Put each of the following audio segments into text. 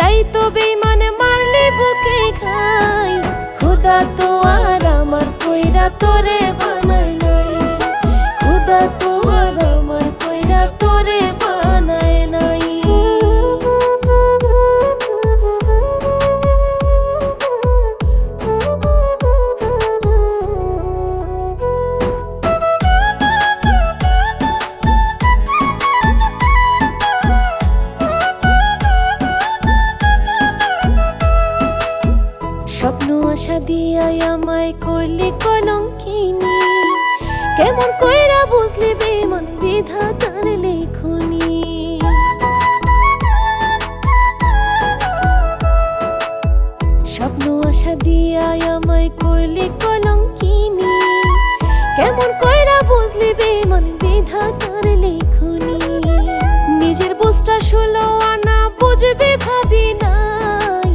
তাই তো বেইমানে মারলে বুকে খাই। খোদা তো আর আমার কইরা তোরে বানায় নাই, খোদা তো আর আমার কইরা তোরে বানায় নাই। স্বপ্ন আশা দিয়াই আমায় করলি কলঙ্কিনী, কেমন কইরা বুঝলি বেমন বিধাতার লেখনী। স্বপ্ন আশা দিয়াই আমায় করলি কলঙ্কিনী, কেমন কইরা বুঝলি বেমন বিধাতার লেখনী। নিজের বুঝটা 16 আনা বুঝবে ভাবি নাই,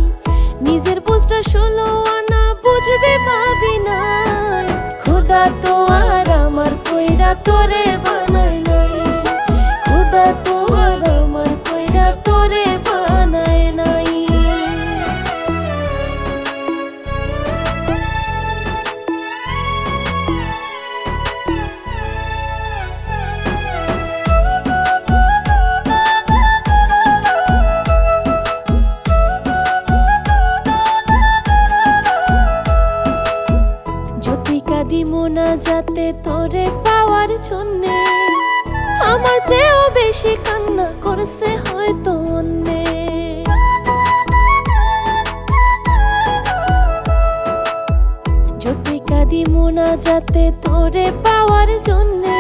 নিজের বুঝটা 16 আনা বুঝবে ভাবি নাই। খোদা তো আর আমার কইরা তোরে বানায় নাই, খোদা তো আর আমার কইরা তোরে বানায় নাই। কাঁদি মোনা যাতে তোরে পাওয়ার জন্যে, আমার চেয়েও বেশি কান্না করছে হয়তো অন্যে। যতই কাঁদি মোনা যাতে তোরে পাওয়ার জন্যে,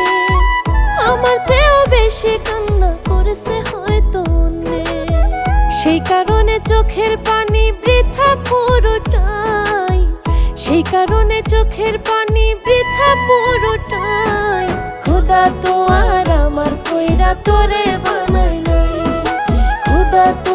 আমার চেয়েও বেশি কান্না করছে হয়তো অন্যে। সেই কারণে চোখের পানি বৃথা পুরোটাই, সেই কারণে চোখের পানি বৃথা পুরোটাই। খোদা তো আর আমার কইরা তোরে বানায় নাই, খোদা তো